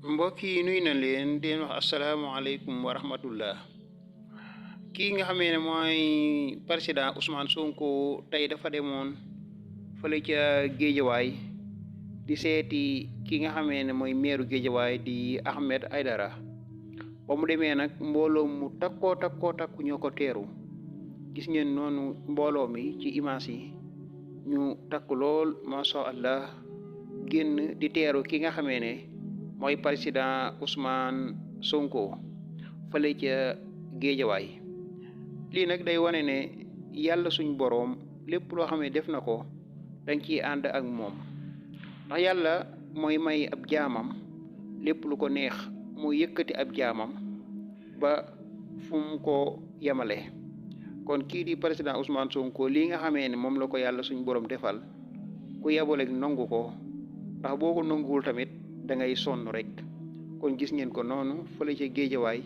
mbokk yi nuyu na leen di leen wax asalaamaaleykum wa rahmatullah kii nga xamee ne mooy président Ousmane Sonko tey dafa demoon fële ca Géejawaay di seeti ki nga xamee ne mooy meeru Géejawaay di Ahmed Aidara ba mu demee nag mbooloo mu takku ñoo ko teeru gis ngeen noonu mbooloo mi ci image yi ñu takku lool macha allah génn di teeru ki nga xamee ne mooy président Ousmane Sonko fële ca Géejawaay lii nag day wane ne yàlla suñ boroom lépp loo xam ne def na ko dañ ciy ànd ak moom ndax yàlla mooy may ab jaamam lépp lu ko neex mu yëkkati ab jaamam ba fu mu ko yemale kon kii di président Ousmane Sonko lii nga xamee ne moom la ko yàlla suñ boroom defal ku yeboleeg nangu ko ndax boo ko nanguwul tamit da ngay sonn rek kon gis ngeen ko noonu fële ca Géejawaay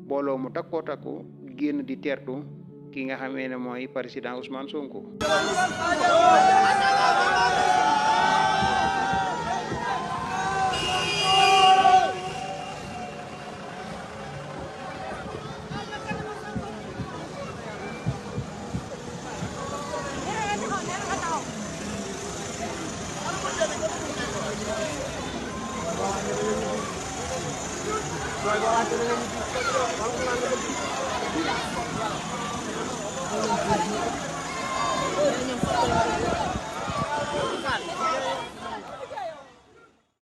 mbooloo mu takku génn di teertu ki nga xamee ne mooy président Ousmane Sonko.